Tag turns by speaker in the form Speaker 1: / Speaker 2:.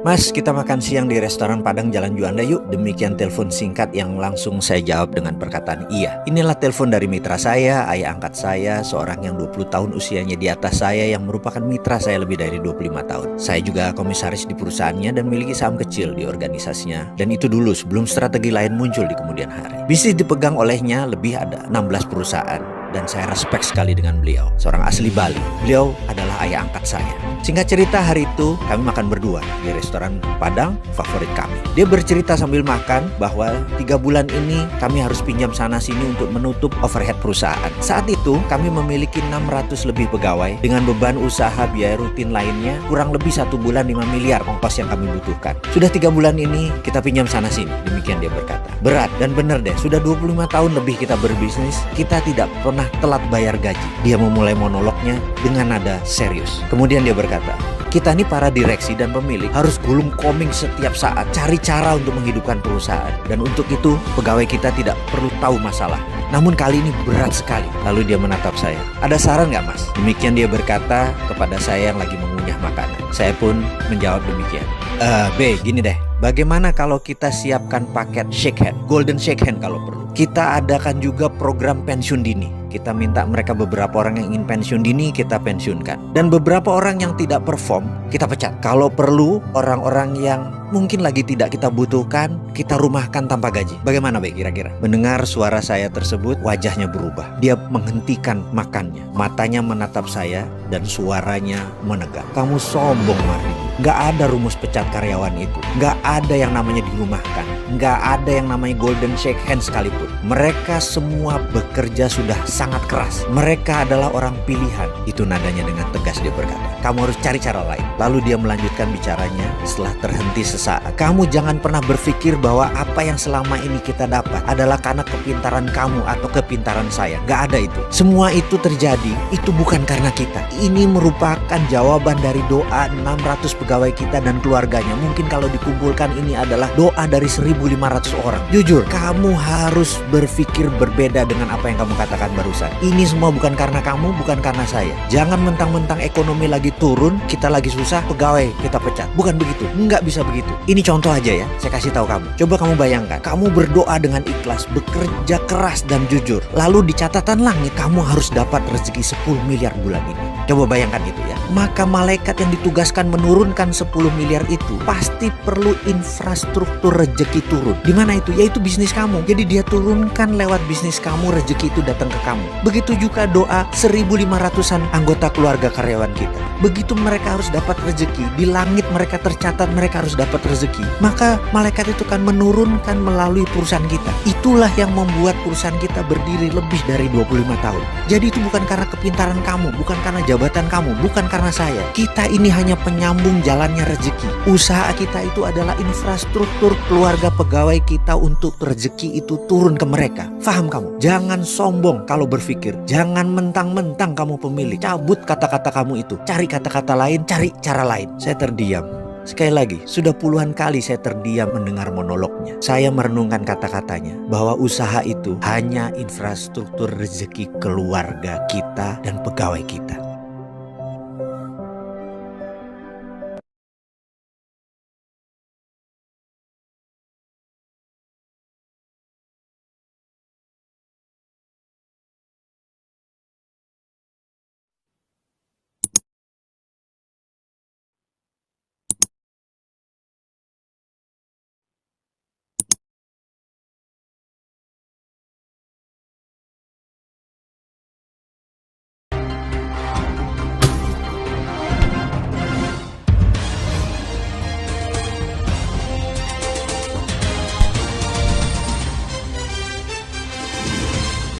Speaker 1: Mas, kita makan siang di restoran Padang Jalan Juanda yuk. Demikian telepon singkat yang langsung saya jawab dengan perkataan iya. Inilah telepon dari mitra saya, ayah angkat saya, seorang yang 20 tahun usianya di atas saya yang merupakan mitra saya lebih dari 25 tahun. Saya juga komisaris di perusahaannya dan memiliki saham kecil di organisasinya. Dan itu dulu sebelum strategi lain muncul di kemudian hari. Bisnis dipegang olehnya lebih ada 16 perusahaan. Dan saya respect sekali dengan beliau, seorang asli Bali. Beliau adalah ayah angkat saya. Singkat cerita, hari itu kami makan berdua di restoran Padang favorit kami. Dia bercerita sambil makan bahwa 3 bulan ini kami harus pinjam sana sini untuk menutup overhead perusahaan. Saat itu kami memiliki 600 lebih pegawai dengan beban usaha biaya rutin lainnya kurang lebih 1 bulan 5 miliar ongkos yang kami butuhkan. Sudah 3 bulan ini kita pinjam sana sini, demikian dia berkata. Berat dan benar deh, sudah 25 tahun lebih kita berbisnis, kita tidak pernah telat bayar gaji. Dia memulai monolognya dengan nada serius. Kemudian dia berkata, kita ini para direksi dan pemilik harus gulung koming setiap saat, cari cara untuk menghidupkan perusahaan. Dan untuk itu pegawai kita tidak perlu tahu masalah. Namun kali ini berat sekali. Lalu dia menatap saya. Ada saran nggak mas? Demikian dia berkata kepada saya yang lagi mengunyah makanan. Saya pun menjawab demikian. B, gini deh. Bagaimana kalau kita siapkan paket shake hand, golden shake hand kalau perlu. Kita adakan juga program pensiun dini. Kita minta mereka beberapa orang yang ingin pensiun dini, kita pensiunkan. Dan beberapa orang yang tidak perform, kita pecat. Kalau perlu, orang-orang yang mungkin lagi tidak kita butuhkan, kita rumahkan tanpa gaji. Bagaimana baik kira-kira? Mendengar suara saya tersebut, wajahnya berubah. Dia menghentikan makannya. Matanya menatap saya dan suaranya menegak. Kamu sombong, Mardi. Gak ada rumus pecat karyawan itu. Gak ada yang namanya dirumahkan. Gak ada yang namanya golden shake hand sekalipun. Mereka semua bekerja sudah sangat keras. Mereka adalah orang pilihan. Itu nadanya dengan tegas dia berkata. Kamu harus cari cara lain. Lalu dia melanjutkan bicaranya setelah terhenti sesaat. Kamu jangan pernah berpikir bahwa apa yang selama ini kita dapat adalah karena kepintaran kamu atau kepintaran saya. Gak ada itu. Semua itu terjadi, itu bukan karena kita. Ini merupakan jawaban dari doa 600 pegawai kita dan keluarganya. Mungkin kalau dikumpulkan ini adalah doa dari 1.500 orang. Jujur, kamu harus berpikir berbeda dengan apa yang kamu katakan barusan. Ini semua bukan karena kamu, bukan karena saya. Jangan mentang-mentang ekonomi lagi turun, kita lagi susah, pegawai kita pecat. Bukan begitu, nggak bisa begitu. Ini contoh aja ya, saya kasih tahu kamu. Coba kamu bayangkan, kamu berdoa dengan ikhlas, bekerja keras dan jujur. Lalu di catatan langit, kamu harus dapat rezeki 10 miliar bulan ini. Coba bayangkan itu ya. Maka malaikat yang ditugaskan menurunkan 10 miliar itu pasti perlu infrastruktur rezeki turun. Di mana itu? Yaitu bisnis kamu. Jadi dia turunkan lewat bisnis kamu, rezeki itu datang ke kamu. Begitu juga doa 1.500-an anggota keluarga karyawan kita. Begitu mereka harus dapat rezeki, di langit mereka tercatat mereka harus dapat rezeki. Maka malaikat itu kan menurunkan melalui perusahaan kita. Itulah yang membuat perusahaan kita berdiri lebih dari 25 tahun. Jadi itu bukan karena kepintaran kamu, bukan karena jabatan kamu, bukan karena saya. Kita ini hanya penyambung jalannya rezeki. Usaha kita itu adalah infrastruktur keluarga pegawai kita untuk rezeki itu turun ke mereka. Faham kamu? Jangan sombong kalau berpikir. Jangan mentang-mentang kamu pemilik. Cabut kata-kata kamu itu. Cari kata-kata lain, cari cara lain. Saya terdiam. Sekali lagi, sudah puluhan kali saya terdiam mendengar monolognya. Saya merenungkan kata-katanya bahwa usaha itu hanya infrastruktur rezeki keluarga kita dan pegawai kita.